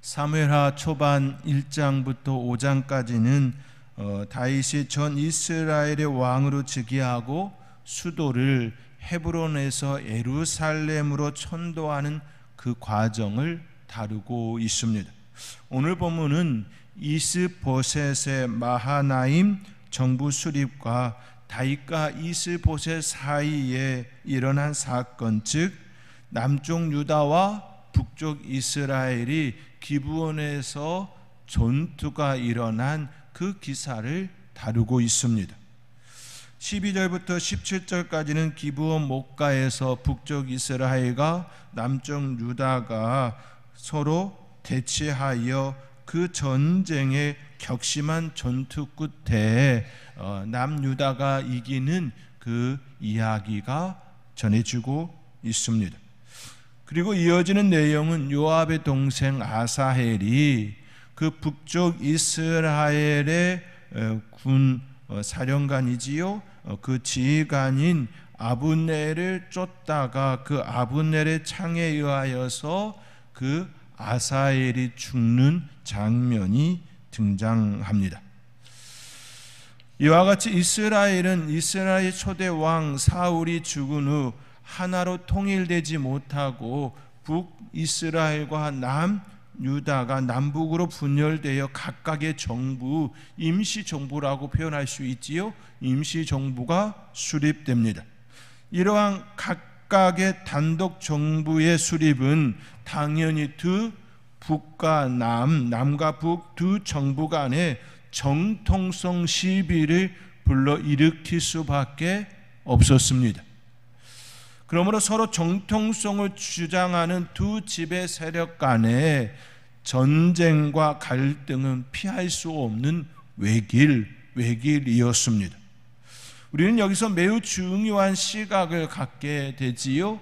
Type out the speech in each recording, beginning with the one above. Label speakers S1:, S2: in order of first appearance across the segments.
S1: 사무엘하 초반 1장부터 5장까지는 다윗이 전 이스라엘의 왕으로 즉위하고 수도를 헤브론에서 예루살렘으로 천도하는 그 과정을 다루고 있습니다. 오늘 본문은 이스보셋의 마하나임 정부 수립과 다윗과 이스보셋 사이에 일어난 사건, 즉 남쪽 유다와 북쪽 이스라엘이 기브온에서 전투가 일어난 그 기사를 다루고 있습니다. 12절부터 17절까지는 기브온 목가에서 북쪽 이스라엘과 남쪽 유다가 서로 대치하여 그 전쟁의 격심한 전투 끝에 남유다가 이기는 그 이야기가 전해지고 있습니다. 그리고 이어지는 내용은 요압의 동생 아사헬이 그 북쪽 이스라엘의 군 사령관이지요, 그 지휘관인 아브넬을 쫓다가 그 아브넬의 창에 의하여서 그 아사헬이 죽는 장면이 등장합니다. 이와 같이 이스라엘은 이스라엘 초대 왕 사울이 죽은 후 하나로 통일되지 못하고 북이스라엘과 남유다가 남북으로 분열되어 각각의 정부, 임시정부라고 표현할 수 있지요. 임시정부가 수립됩니다. 이러한 각각의 단독 정부의 수립은 당연히 두 북과 남과 북 두 정부 간의 정통성 시비를 불러일으킬 수밖에 없었습니다. 그러므로 서로 정통성을 주장하는 두 지배 세력 간의 전쟁과 갈등은 피할 수 없는 외길이었습니다. 우리는 여기서 매우 중요한 시각을 갖게 되지요.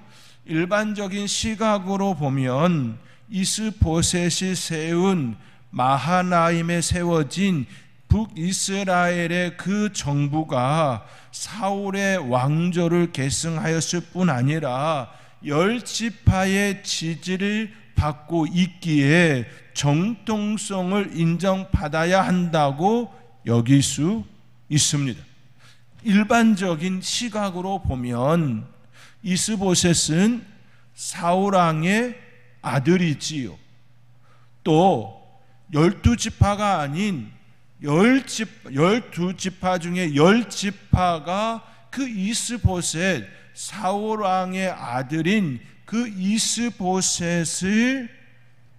S1: 일반적인 시각으로 보면 이스보셋이 세운 마하나임에 세워진 북이스라엘의 그 정부가 사울의 왕조를 계승하였을 뿐 아니라 10지파의 지지를 받고 있기에 정통성을 인정받아야 한다고 여길 수 있습니다. 일반적인 시각으로 보면 이스보셋은 사울왕의 아들이지요. 또 12지파가 아닌 12지파 중에 10지파가 그 이스보셋, 사울왕의 아들인 그 이스보셋을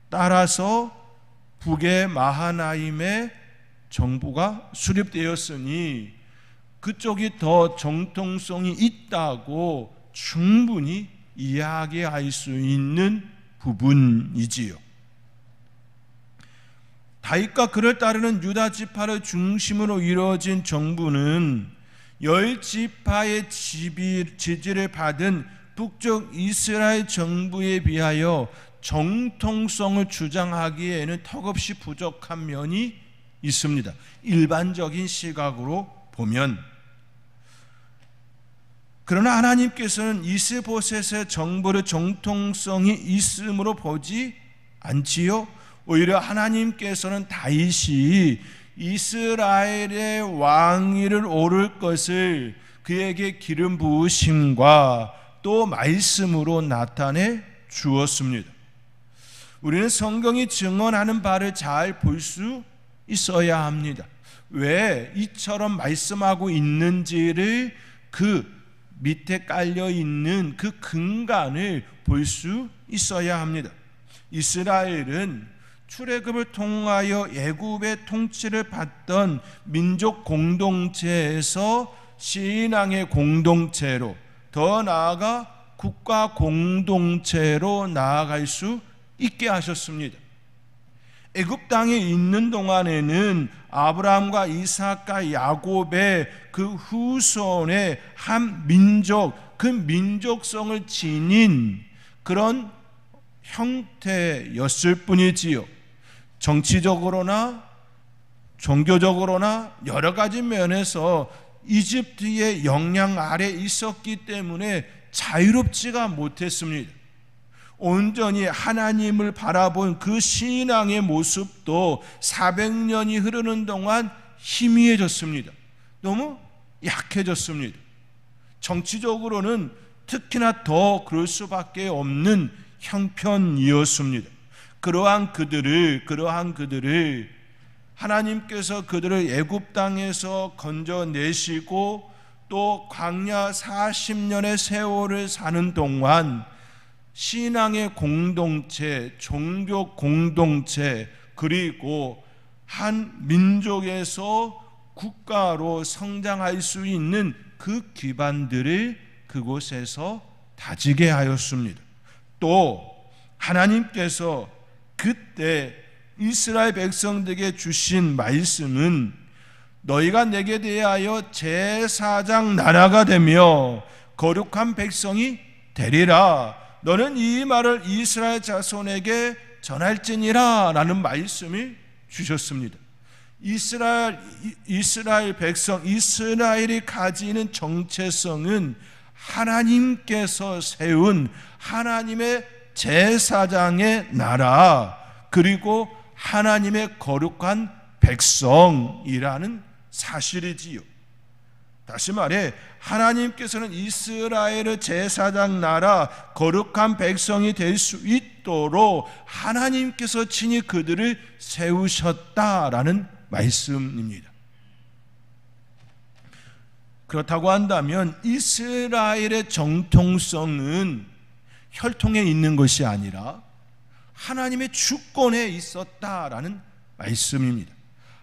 S1: 따라서 북의 마하나임의 정부가 수립되었으니 그쪽이 더 정통성이 있다고 충분히 이야기할 수 있는 부분이지요. 다윗과 그를 따르는 유다 지파를 중심으로 이루어진 정부는 10지파의 지지를 받은 북쪽 이스라엘 정부에 비하여 정통성을 주장하기에는 턱없이 부족한 면이 있습니다. 일반적인 시각으로 보면. 그러나 하나님께서는 이스보셋의 정부를 정통성이 있음으로 보지 않지요. 오히려 하나님께서는 다윗이 이스라엘의 왕위를 오를 것을 그에게 기름 부으심과 또 말씀으로 나타내 주었습니다. 우리는 성경이 증언하는 바를 잘 볼 수 있어야 합니다. 왜 이처럼 말씀하고 있는지를 그 밑에 깔려 있는 그 근간을 볼 수 있어야 합니다. 이스라엘은 출애굽을 통하여 애굽의 통치를 받던 민족 공동체에서 신앙의 공동체로, 더 나아가 국가 공동체로 나아갈 수 있게 하셨습니다. 애굽 땅에 있는 동안에는 아브라함과 이삭과 야곱의 그 후손의 한 민족, 그 민족성을 지닌 그런 형태였을 뿐이지요. 정치적으로나 종교적으로나 여러 가지 면에서 이집트의 영향 아래 있었기 때문에 자유롭지가 못했습니다. 온전히 하나님을 바라본 그 신앙의 모습도 400년이 흐르는 동안 희미해졌습니다. 너무 약해졌습니다. 정치적으로는 특히나 더 그럴 수밖에 없는 형편이었습니다. 그러한 그들을 하나님께서 그들을 애굽 땅에서 건져내시고 또 광야 40년의 세월을 사는 동안 신앙의 공동체, 종교 공동체, 그리고 한 민족에서 국가로 성장할 수 있는 그 기반들을 그곳에서 다지게 하였습니다. 또 하나님께서 그때 이스라엘 백성들에게 주신 말씀은 너희가 내게 대하여 제사장 나라가 되며 거룩한 백성이 되리라. 너는 이 말을 이스라엘 자손에게 전할지니라 라는 말씀을 주셨습니다. 이스라엘 백성, 이스라엘이 가지는 정체성은 하나님께서 세운 하나님의 제사장의 나라, 그리고 하나님의 거룩한 백성이라는 사실이지요. 다시 말해 하나님께서는 이스라엘의 제사장 나라, 거룩한 백성이 될 수 있도록 하나님께서 친히 그들을 세우셨다라는 말씀입니다. 그렇다고 한다면 이스라엘의 정통성은 혈통에 있는 것이 아니라 하나님의 주권에 있었다라는 말씀입니다.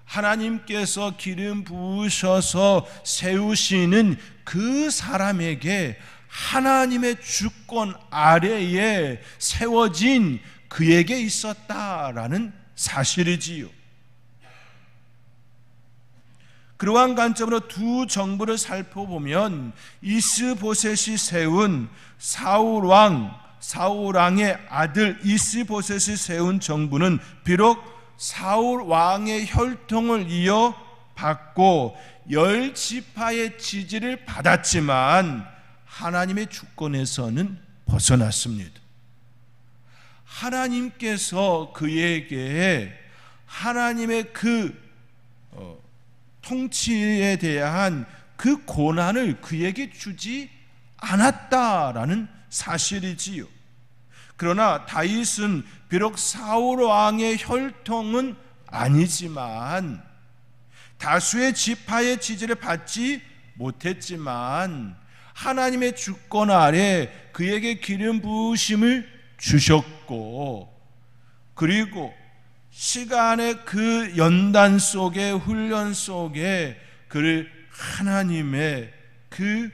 S1: 하나님께서 기름 부으셔서 세우시는 그 사람에게 하나님의 주권 아래에 세워진 그에게 있었다라는 사실이지요. 그러한 관점으로 두 정부를 살펴보면 이스보셋이 세운 사울왕의 아들 이스보셋이 세운 정부는 비록 사울왕의 혈통을 이어받고 10지파의 지지를 받았지만 하나님의 주권에서는 벗어났습니다. 하나님께서 그에게 하나님의 그 통치에 대한 그 고난을 그에게 주지 않았다라는 사실이지요. 그러나 다윗은 비록 사울 왕의 혈통은 아니지만 다수의 지파의 지지를 받지 못했지만 하나님의 주권 아래 그에게 기름 부으심을 주셨고, 그리고 시간의 그 연단 속에, 훈련 속에 그를 하나님의 그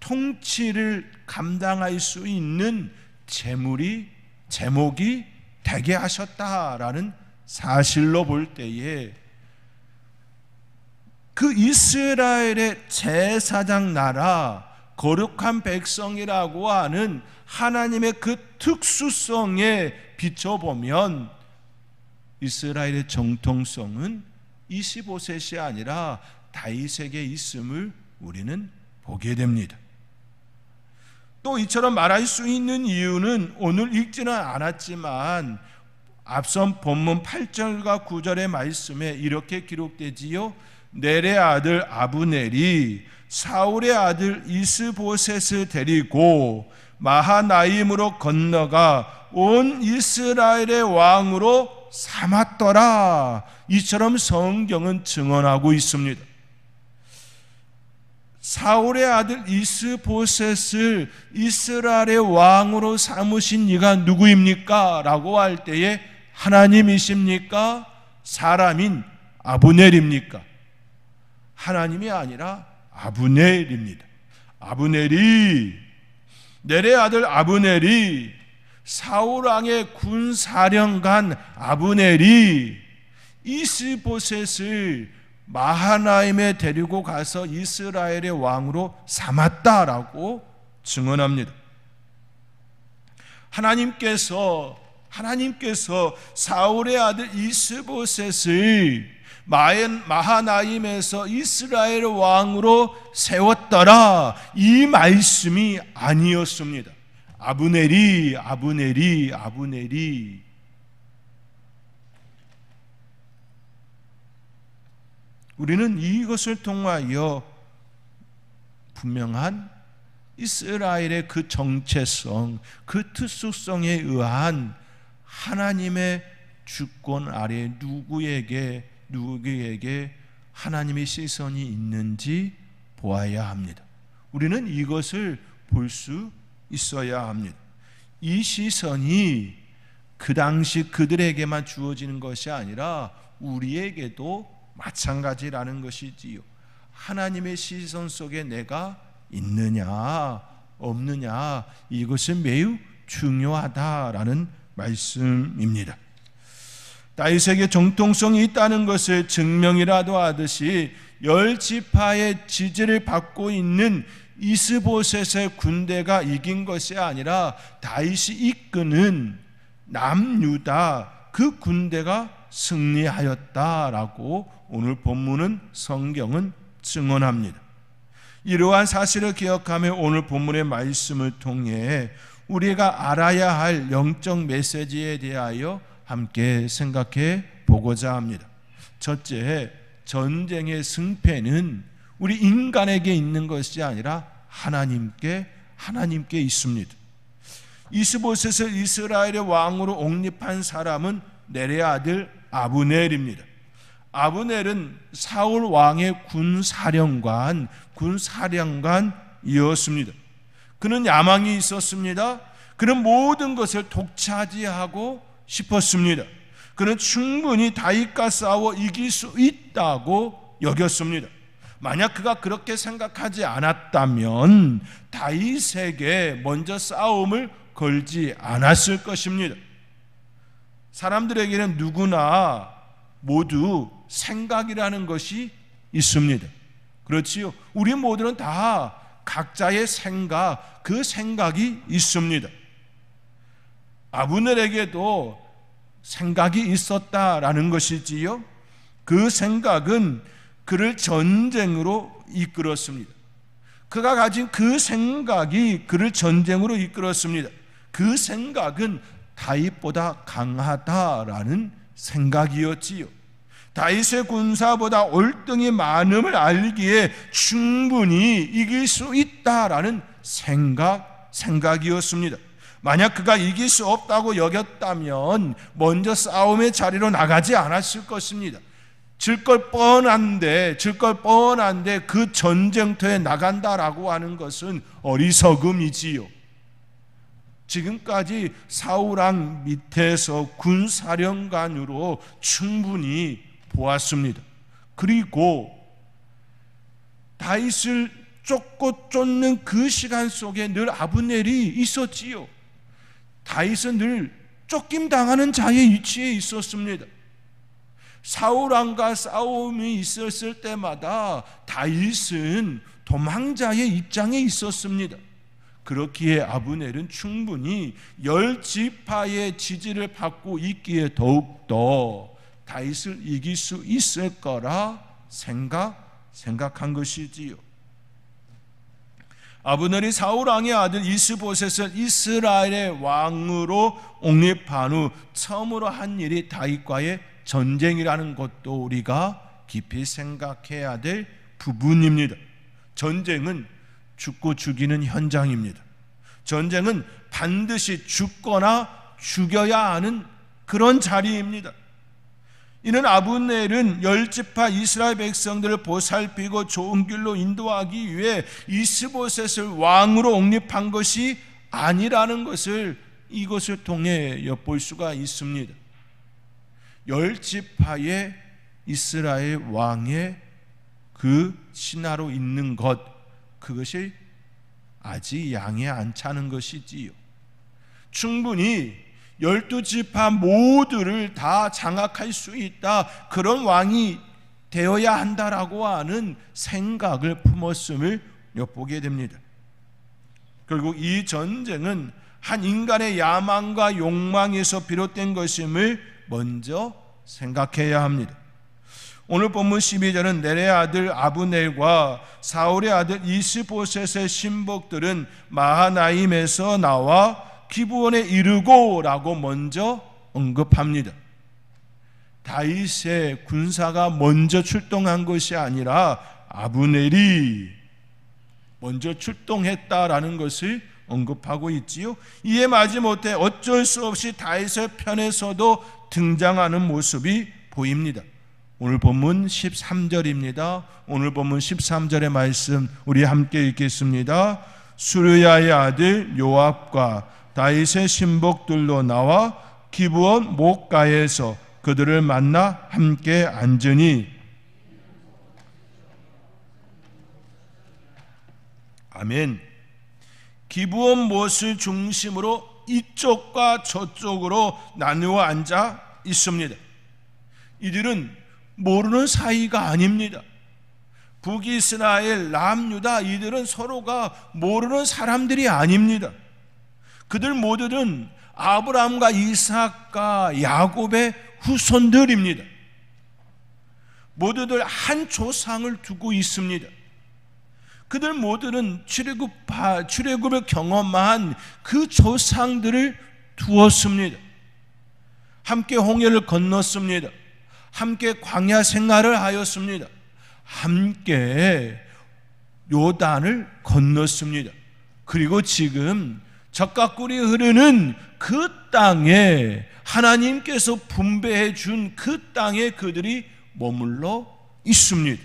S1: 통치를 감당할 수 있는 제목이 되게 하셨다라는 사실로 볼 때에 그 이스라엘의 제사장 나라, 거룩한 백성이라고 하는 하나님의 그 특수성에 비춰보면 이스라엘의 정통성은 이시보셋이 아니라 다윗에게 있음을 우리는 보게 됩니다. 또 이처럼 말할 수 있는 이유는 오늘 읽지는 않았지만 앞선 본문 8절과 9절의 말씀에 이렇게 기록되지요. 넬의 아들 아브넬이 사울의 아들 이스보셋을 데리고 마하나임으로 건너가 온 이스라엘의 왕으로 삼았더라. 이처럼 성경은 증언하고 있습니다. 사울의 아들 이스보셋을 이스라엘의 왕으로 삼으신 이가 누구입니까? 라고 할 때에 하나님이십니까? 사람인 아브넬입니까? 하나님이 아니라 아브넬입니다. 넬의 아들 아브넬이, 사울 왕의 군사령관 아브넬이 이스보셋을 마하나임에 데리고 가서 이스라엘의 왕으로 삼았다라고 증언합니다. 하나님께서 사울의 아들 이스보셋을 마하나임에서 이스라엘 왕으로 세웠더라, 이 말씀이 아니었습니다. 아브넬이 아브넬이 아브넬이. 우리는 이것을 통하여 분명한 이스라엘의 그 정체성, 그 특수성에 의한 하나님의 주권 아래 누구에게 하나님의 시선이 있는지 보아야 합니다. 우리는 이것을 볼 수 있어야 합니다. 이 시선이 그 당시 그들에게만 주어지는 것이 아니라 우리에게도 마찬가지라는 것이지요. 하나님의 시선 속에 내가 있느냐 없느냐, 이것은 매우 중요하다라는 말씀입니다. 다윗에게 정통성이 있다는 것을 증명이라도 하듯이 10지파의 지지를 받고 있는 이스보셋의 군대가 이긴 것이 아니라 다윗이 이끄는 남유다 그 군대가 승리하였다라고 오늘 본문은 성경은 증언합니다. 이러한 사실을 기억하며 오늘 본문의 말씀을 통해 우리가 알아야 할 영적 메시지에 대하여 함께 생각해 보고자 합니다. 첫째, 전쟁의 승패는 우리 인간에게 있는 것이 아니라 하나님께 있습니다. 이스보셋을 이스라엘의 왕으로 옹립한 사람은 넬의 아들 아브넬입니다. 아브넬은 사울 왕의 군사령관이었습니다. 그는 야망이 있었습니다. 그는 모든 것을 독차지하고 싶었습니다. 그는 충분히 다윗과 싸워 이길 수 있다고 여겼습니다. 만약 그가 그렇게 생각하지 않았다면 다윗에게 먼저 싸움을 걸지 않았을 것입니다. 사람들에게는 누구나 모두 생각이라는 것이 있습니다. 그렇지요? 우리 모두는 다 각자의 생각, 그 생각이 있습니다. 아브넬에게도 생각이 있었다라는 것이지요. 그 생각은 그를 전쟁으로 이끌었습니다. 그가 가진 그 생각이 그를 전쟁으로 이끌었습니다. 그 생각은 다윗보다 강하다라는 생각이었지요. 다윗의 군사보다 월등히 많음을 알기에 충분히 이길 수 있다라는 생각이었습니다. 만약 그가 이길 수 없다고 여겼다면 먼저 싸움의 자리로 나가지 않았을 것입니다. 질 걸 뻔한데 그 전쟁터에 나간다라고 하는 것은 어리석음이지요. 지금까지 사울왕 밑에서 군사령관으로 충분히 보았습니다. 그리고 다윗을 쫓고 쫓는 그 시간 속에 늘 아브넬이 있었지요. 다윗은 늘 쫓김당하는 자의 위치에 있었습니다. 사울왕과 싸움이 있었을 때마다 다윗은 도망자의 입장에 있었습니다. 그렇기에 아브넬은 충분히 10지파의 지지를 받고 있기에 더욱더 다윗을 이길 수 있을 거라 생각한 것이지요. 아브넬이 사울왕의 아들 이스보셋을 이스라엘의 왕으로 옹립한 후 처음으로 한 일이 다윗과의 전쟁이라는 것도 우리가 깊이 생각해야 될 부분입니다. 전쟁은 죽고 죽이는 현장입니다. 전쟁은 반드시 죽거나 죽여야 하는 그런 자리입니다. 이는 아브넬은 10지파 이스라엘 백성들을 보살피고 좋은 길로 인도하기 위해 이스보셋을 왕으로 옹립한 것이 아니라는 것을 이것을 통해 엿볼 수가 있습니다. 10지파의 이스라엘 왕의 그 신하로 있는 것, 그것이 아직 양에 안 차는 것이지요. 충분히 12지파 모두를 다 장악할 수 있다, 그런 왕이 되어야 한다라고 하는 생각을 품었음을 엿보게 됩니다. 결국 이 전쟁은 한 인간의 야망과 욕망에서 비롯된 것임을 먼저 생각해야 합니다. 오늘 본문 12절은 넬의 아들 아브넬과 사울의 아들 이스보셋의 신복들은 마하나임에서 나와 기브온에 이르고 라고 먼저 언급합니다. 다윗의 군사가 먼저 출동한 것이 아니라 아브넬이 먼저 출동했다라는 것을 언급하고 있지요. 이에 마지못해 어쩔 수 없이 다윗의 편에서도 등장하는 모습이 보입니다. 오늘 본문 13절입니다. 오늘 본문 13절의 말씀 우리 함께 읽겠습니다. 수르야의 아들 요압과 다윗의 신복들로 나와 기브온 목가에서 그들을 만나 함께 앉으니 아멘. 기브온 못을 중심으로 이쪽과 저쪽으로 나누어 앉아 있습니다. 이들은 모르는 사이가 아닙니다. 북이스라엘, 남유다 이들은 서로가 모르는 사람들이 아닙니다. 그들 모두는 아브라함과 이삭과 야곱의 후손들입니다. 모두들 한 조상을 두고 있습니다. 그들 모두는 출애굽을 경험한 그 조상들을 두었습니다. 함께 홍해를 건넜습니다. 함께 광야 생활을 하였습니다. 함께 요단을 건넜습니다. 그리고 지금 젖과 꿀이 흐르는 그 땅에 하나님께서 분배해 준 그 땅에 그들이 머물러 있습니다.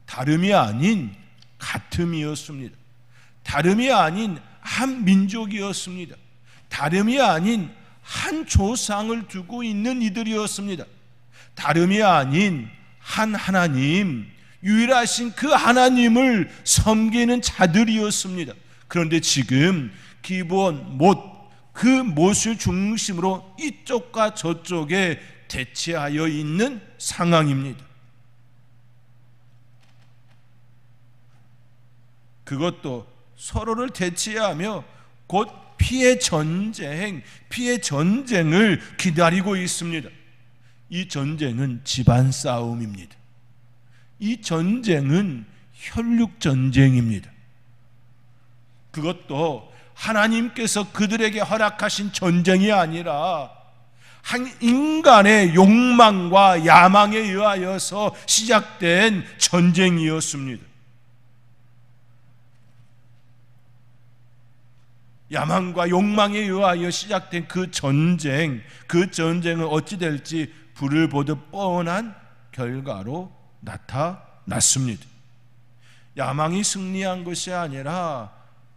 S1: 다름이 아닌 같음이었습니다. 다름이 아닌 한 민족이었습니다. 다름이 아닌 한 조상을 두고 있는 이들이었습니다. 다름이 아닌 한 하나님, 유일하신 그 하나님을 섬기는 자들이었습니다. 그런데 지금 기브온 못, 그 못을 중심으로 이쪽과 저쪽에 대치하여 있는 상황입니다. 그것도 서로를 대치하며 곧 피해 전쟁을 기다리고 있습니다. 이 전쟁은 집안 싸움입니다. 이 전쟁은 혈육 전쟁입니다. 그것도 하나님께서 그들에게 허락하신 전쟁이 아니라 한 인간의 욕망과 야망에 의하여서 시작된 전쟁이었습니다. 야망과 욕망에 의하여 시작된 그 전쟁은 어찌 될지 불을 보듯 뻔한 결과로 나타났습니다. 야망이 승리한 것이 아니라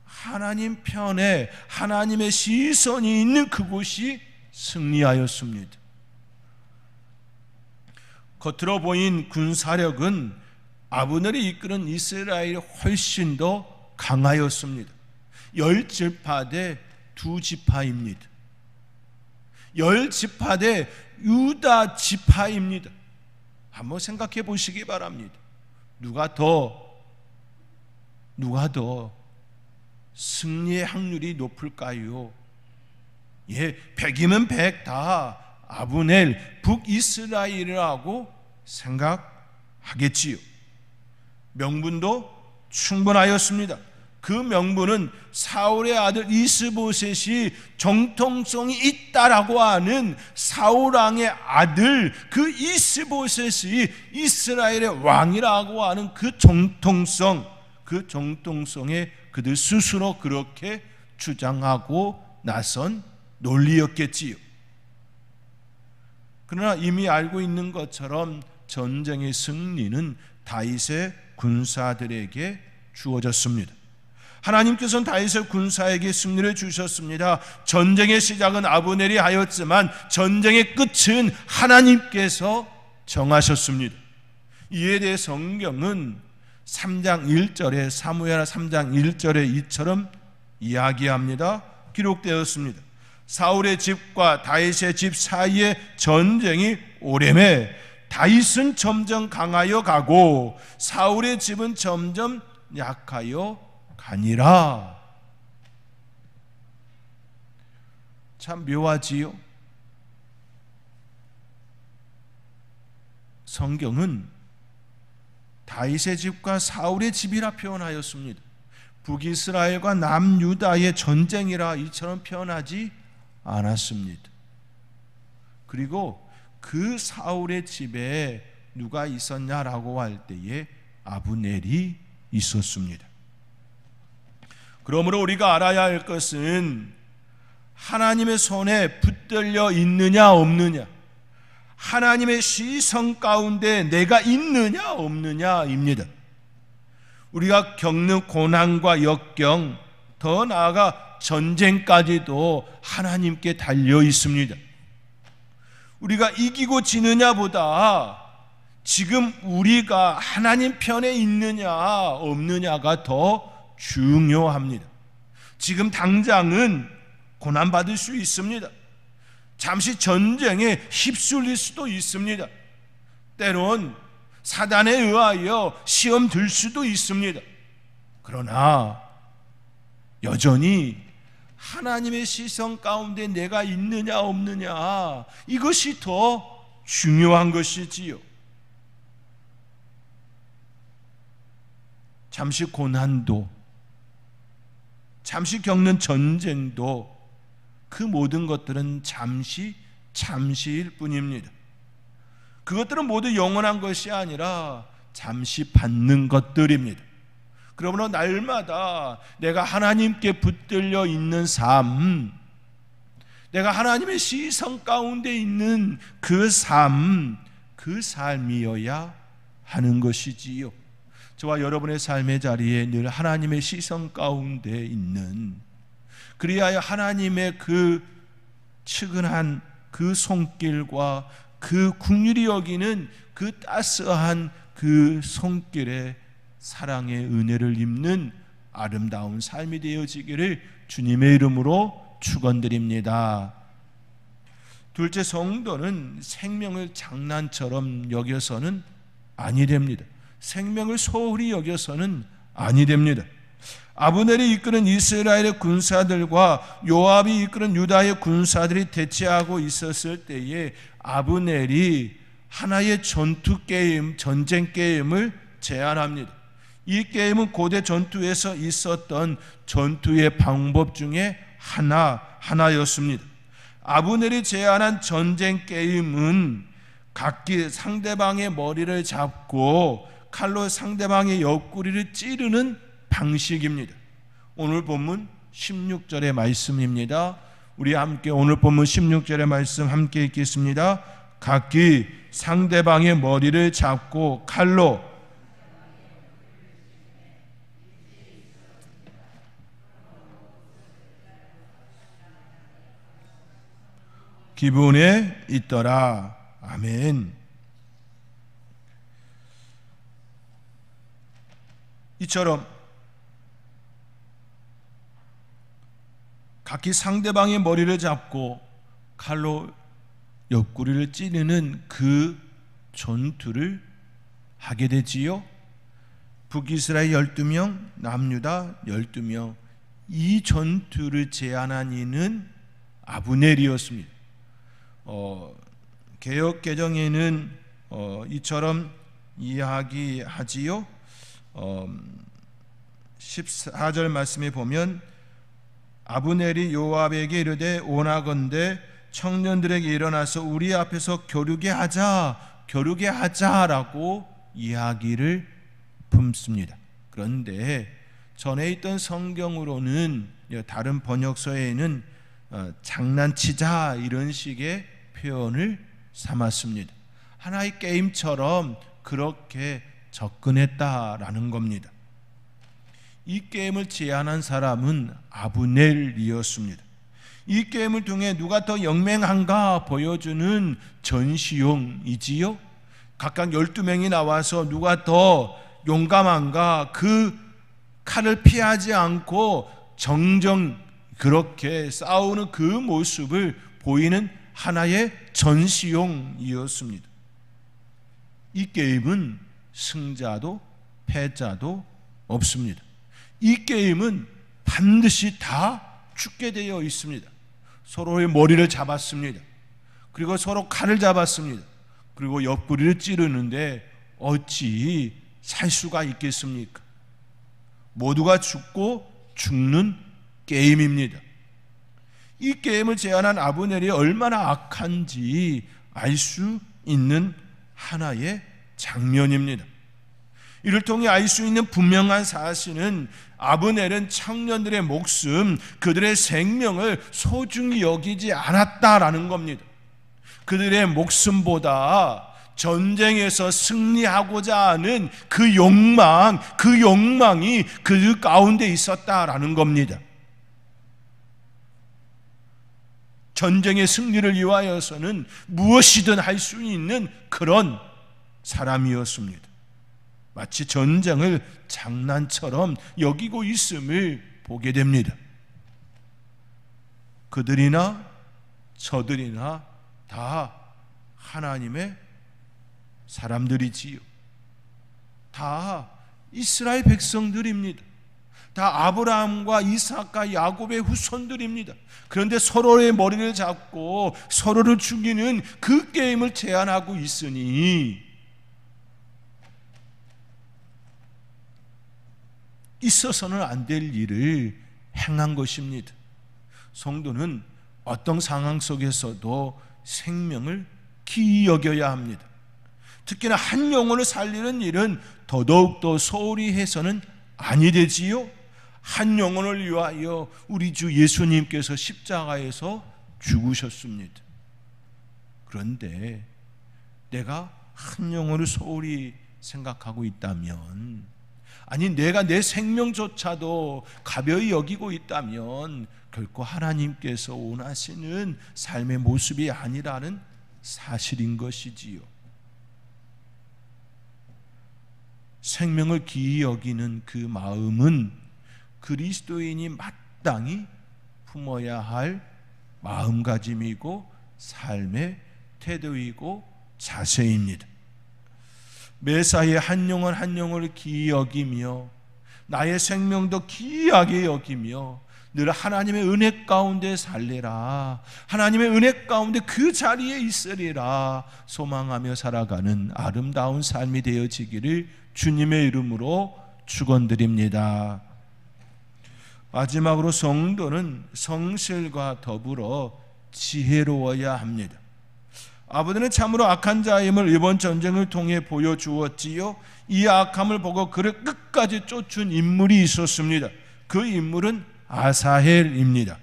S1: 하나님 편에 하나님의 시선이 있는 그곳이 승리하였습니다. 겉으로 보인 군사력은 아브넬이 이끄는 이스라엘이 훨씬 더 강하였습니다. 10지파 대 2지파입니다. 10지파 대 유다 지파입니다. 한번 생각해 보시기 바랍니다. 누가 더 승리의 확률이 높을까요? 100이면 100 다 아브넬 북이스라엘이라고 생각하겠지요. 명분도 충분하였습니다. 그 명분은 사울의 아들 이스보셋이 정통성이 있다라고 하는 사울왕의 아들 그 이스보셋이 이스라엘의 왕이라고 하는 그 정통성에 그들 스스로 그렇게 주장하고 나선 논리였겠지요. 그러나 이미 알고 있는 것처럼 전쟁의 승리는 다윗의 군사들에게 주어졌습니다. 하나님께서는 다윗의 군사에게 승리를 주셨습니다. 전쟁의 시작은 아브넬이 하였지만 전쟁의 끝은 하나님께서 정하셨습니다. 이에 대해 성경은 3장 1절에 사무엘 3장 1절에 이처럼 이야기합니다. 기록되었습니다. 사울의 집과 다윗의 집 사이에 전쟁이 오래매 다윗은 점점 강하여 가고 사울의 집은 점점 약하여 가니라. 참 묘하지요. 성경은 다윗의 집과 사울의 집이라 표현하였습니다. 북이스라엘과 남유다의 전쟁이라 이처럼 표현하지 않았습니다. 그리고 그 사울의 집에 누가 있었냐라고 할 때에 아브넬이 있었습니다. 그러므로 우리가 알아야 할 것은 하나님의 손에 붙들려 있느냐 없느냐, 하나님의 시선 가운데 내가 있느냐 없느냐입니다. 우리가 겪는 고난과 역경, 더 나아가 전쟁까지도 하나님께 달려 있습니다. 우리가 이기고 지느냐보다 지금 우리가 하나님 편에 있느냐 없느냐가 더 중요합니다. 지금 당장은 고난받을 수 있습니다. 잠시 전쟁에 휩쓸릴 수도 있습니다. 때론 사단에 의하여 시험 들 수도 있습니다. 그러나 여전히 하나님의 시선 가운데 내가 있느냐 없느냐, 이것이 더 중요한 것이지요. 잠시 고난도, 잠시 겪는 전쟁도, 그 모든 것들은 잠시일 뿐입니다. 그것들은 모두 영원한 것이 아니라 잠시 받는 것들입니다. 그러므로 날마다 내가 하나님께 붙들려 있는 삶, 내가 하나님의 시선 가운데 있는 그 삶, 그 삶이어야 하는 것이지요. 저와 여러분의 삶의 자리에 늘 하나님의 시선 가운데 있는, 그리하여 하나님의 그 측은한 그 손길과 그 긍휼히 여기는 그 따스한 그 손길에 사랑의 은혜를 입는 아름다운 삶이 되어지기를 주님의 이름으로 축원드립니다. 둘째, 성도는 생명을 장난처럼 여겨서는 아니 됩니다. 생명을 소홀히 여겨서는 아니 됩니다. 아브넬이 이끄는 이스라엘의 군사들과 요압이 이끄는 유다의 군사들이 대치하고 있었을 때에 아브넬이 하나의 전투 게임, 전쟁 게임을 제안합니다. 이 게임은 고대 전투에서 있었던 전투의 방법 중에 하나였습니다. 아브넬이 제안한 전쟁 게임은 각기 상대방의 머리를 잡고 칼로 상대방의 옆구리를 찌르는 방식입니다. 오늘 본문 16절의 말씀입니다. 우리 함께 오늘 본문 16절의 말씀 함께 읽겠습니다. 각기 상대방의 머리를 잡고 칼로 기브온에 있더라. 아멘. 이처럼 각기 상대방의 머리를 잡고 칼로 옆구리를 찌르는 그 전투를 하게 되지요. 북이스라엘 12명, 남유다 12명, 이 전투를 제안한 이는 아브넬이었습니다. 개역 개정에는 이처럼 이야기하지요. 14절 말씀에 보면 아브넬이 요압에게 이르되 원하건대 청년들에게 일어나서 우리 앞에서 겨루게 하자라고 이야기를 품습니다. 그런데 전에 있던 성경으로는, 다른 번역서에는 장난치자 이런 식의 표현을 삼았습니다. 하나의 게임처럼 그렇게 접근했다라는 겁니다. 이 게임을 제안한 사람은 아브넬이었습니다. 이 게임을 통해 누가 더 영맹한가 보여주는 전시용이지요. 각각 12명이 나와서 누가 더 용감한가, 그 칼을 피하지 않고 정정 그렇게 싸우는 그 모습을 보이는 하나의 전시용이었습니다. 이 게임은 승자도 패자도 없습니다. 이 게임은 반드시 다 죽게 되어 있습니다. 서로의 머리를 잡았습니다. 그리고 서로 칼을 잡았습니다. 그리고 옆구리를 찌르는데 어찌 살 수가 있겠습니까? 모두가 죽고 죽는 게임입니다. 이 게임을 제안한 아브넬이 얼마나 악한지 알 수 있는 하나의 장면입니다. 이를 통해 알 수 있는 분명한 사실은 아브넬은 청년들의 목숨, 그들의 생명을 소중히 여기지 않았다라는 겁니다. 그들의 목숨보다 전쟁에서 승리하고자 하는 그 욕망이 그 가운데 있었다라는 겁니다. 전쟁의 승리를 위하여서는 무엇이든 할 수 있는 그런 사람이었습니다. 마치 전쟁을 장난처럼 여기고 있음을 보게 됩니다. 그들이나 저들이나 다 하나님의 사람들이지요. 다 이스라엘 백성들입니다. 다 아브라함과 이삭과 야곱의 후손들입니다. 그런데 서로의 머리를 잡고 서로를 죽이는 그 게임을 제안하고 있으니 있어서는 안 될 일을 행한 것입니다. 성도는 어떤 상황 속에서도 생명을 기이 여겨야 합니다. 특히나 한 영혼을 살리는 일은 더더욱더 소홀히 해서는 아니 되지요. 한 영혼을 위하여 우리 주 예수님께서 십자가에서 죽으셨습니다. 그런데 내가 한 영혼을 소홀히 생각하고 있다면, 아니 내가 내 생명조차도 가벼이 여기고 있다면 결코 하나님께서 원하시는 삶의 모습이 아니라는 사실인 것이지요. 생명을 기이 여기는 그 마음은 그리스도인이 마땅히 품어야 할 마음가짐이고 삶의 태도이고 자세입니다. 매사에 한 영혼 한 영혼을 기이 여기며 나의 생명도 기이하게 여기며 늘 하나님의 은혜 가운데 살리라, 하나님의 은혜 가운데 그 자리에 있으리라 소망하며 살아가는 아름다운 삶이 되어지기를 주님의 이름으로 축원드립니다. 마지막으로 성도는 성실과 더불어 지혜로워야 합니다. 아브넬은 참으로 악한 자임을 이번 전쟁을 통해 보여주었지요. 이 악함을 보고 그를 끝까지 쫓은 인물이 있었습니다. 그 인물은 아사헬입니다.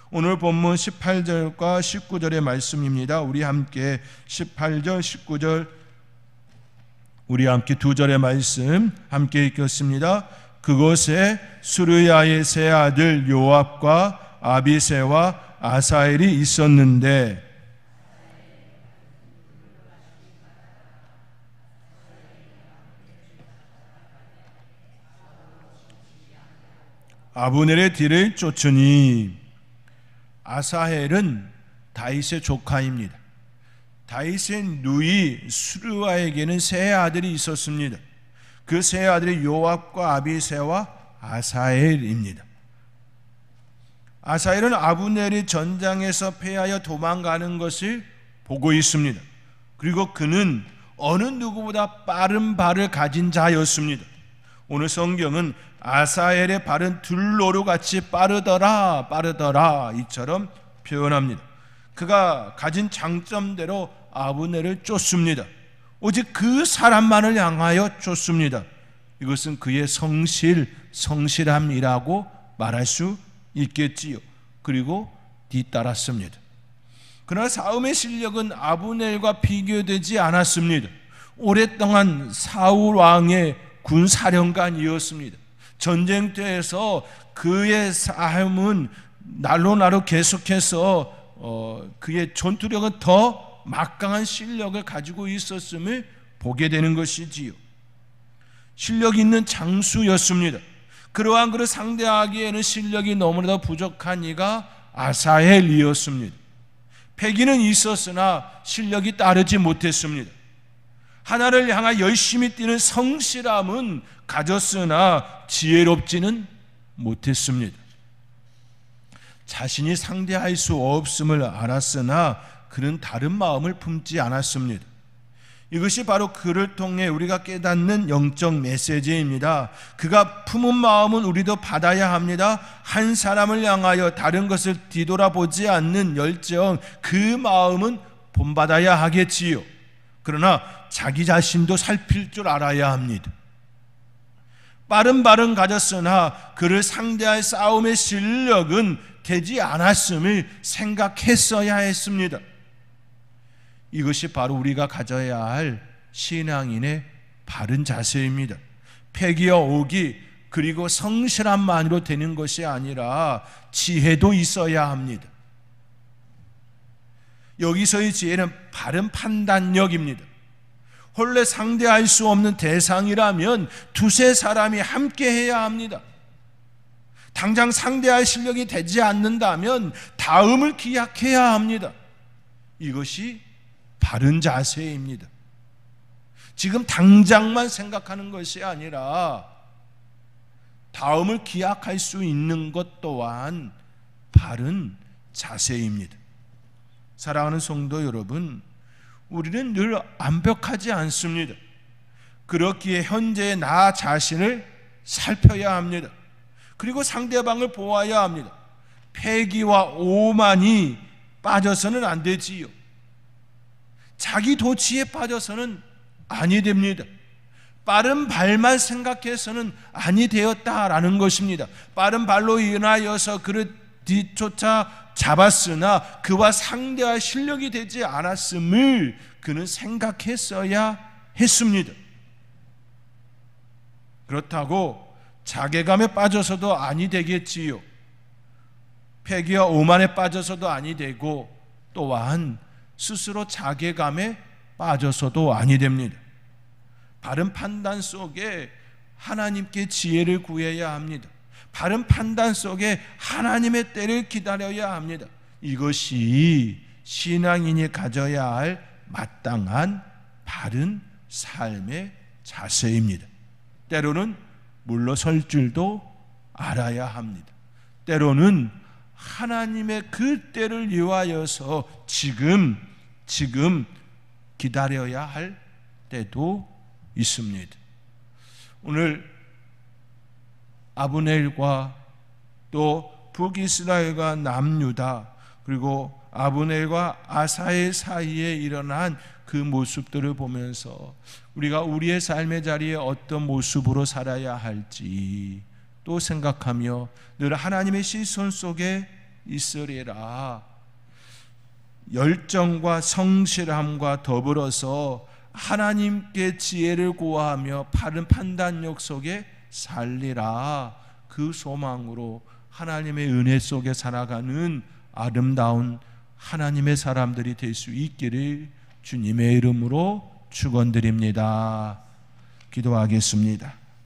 S1: 오늘 본문 18절과 19절의 말씀입니다. 우리 함께 18절 19절 우리 함께 두 절의 말씀 함께 읽겠습니다. 그곳에 수르야의 세 아들 요압과 아비새와 아사헬이 있었는데 아브넬의 뒤를 쫓으니, 아사헬은 다윗의 조카입니다. 다윗의 누이 수르야에게는 세 아들이 있었습니다. 그 세 아들이 요압과 아비새와 아사헬입니다. 아사헬은 아브넬이 전장에서 패하여 도망가는 것을 보고 있습니다. 그리고 그는 어느 누구보다 빠른 발을 가진 자였습니다. 오늘 성경은 아사헬의 발은 들노루같이 빠르더라 빠르더라 이처럼 표현합니다. 그가 가진 장점대로 아브넬을 쫓습니다. 오직 그 사람만을 향하여 쫓습니다. 이것은 그의 성실함이라고 말할 수 있겠지요. 그리고 뒤따랐습니다. 그러나 싸움의 실력은 아브넬과 비교되지 않았습니다. 오랫동안 사울 왕의 군사령관이었습니다. 전쟁터에서 그의 삶은 날로 날로 계속해서 그의 전투력은 더 막강한 실력을 가지고 있었음을 보게 되는 것이지요. 실력 있는 장수였습니다. 그러한 그를 상대하기에는 실력이 너무나도 부족한 이가 아사헬이었습니다. 패기는 있었으나 실력이 따르지 못했습니다. 하나를 향해 열심히 뛰는 성실함은 가졌으나 지혜롭지는 못했습니다. 자신이 상대할 수 없음을 알았으나 그는 다른 마음을 품지 않았습니다. 이것이 바로 그를 통해 우리가 깨닫는 영적 메시지입니다. 그가 품은 마음은 우리도 받아야 합니다. 한 사람을 향하여 다른 것을 뒤돌아보지 않는 열정, 그 마음은 본받아야 하겠지요. 그러나 자기 자신도 살필 줄 알아야 합니다. 빠른 발은 가졌으나 그를 상대할 싸움의 실력은 되지 않았음을 생각했어야 했습니다. 이것이 바로 우리가 가져야 할 신앙인의 바른 자세입니다. 패기와 오기 그리고 성실함만으로 되는 것이 아니라 지혜도 있어야 합니다. 여기서의 지혜는 바른 판단력입니다. 원래 상대할 수 없는 대상이라면 두세 사람이 함께 해야 합니다. 당장 상대할 실력이 되지 않는다면 다음을 기약해야 합니다. 이것이 바른 자세입니다. 지금 당장만 생각하는 것이 아니라 다음을 기약할 수 있는 것 또한 바른 자세입니다. 사랑하는 성도 여러분, 우리는 늘 완벽하지 않습니다. 그렇기에 현재의 나 자신을 살펴야 합니다. 그리고 상대방을 보아야 합니다. 패기와 오만이 빠져서는 안 되지요. 자기 도취에 빠져서는 아니 됩니다. 빠른 발만 생각해서는 아니 되었다라는 것입니다. 빠른 발로 인하여서 그를 뒤쫓아 잡았으나 그와 상대할 실력이 되지 않았음을 그는 생각했어야 했습니다. 그렇다고 자괴감에 빠져서도 아니 되겠지요. 패기와 오만에 빠져서도 아니 되고 또한 스스로 자괴감에 빠져서도 아니 됩니다. 바른 판단 속에 하나님께 지혜를 구해야 합니다. 바른 판단 속에 하나님의 때를 기다려야 합니다. 이것이 신앙인이 가져야 할 마땅한 바른 삶의 자세입니다. 때로는 물러설 줄도 알아야 합니다. 때로는 하나님의 그 때를 위하여서 지금 기다려야 할 때도 있습니다. 오늘 아브넬과 또 북이스라엘과 남유다 그리고 아브넬과 아사엘 사이에 일어난 그 모습들을 보면서 우리가 우리의 삶의 자리에 어떤 모습으로 살아야 할지 또 생각하며 늘 하나님의 시선 속에 있으리라. 열정과 성실함과 더불어서 하나님께 지혜를 구하며 바른 판단력 속에 살리라. 그 소망으로 하나님의 은혜 속에 살아가는 아름다운 하나님의 사람들이 될 수 있기를 주님의 이름으로 축원드립니다. 기도하겠습니다.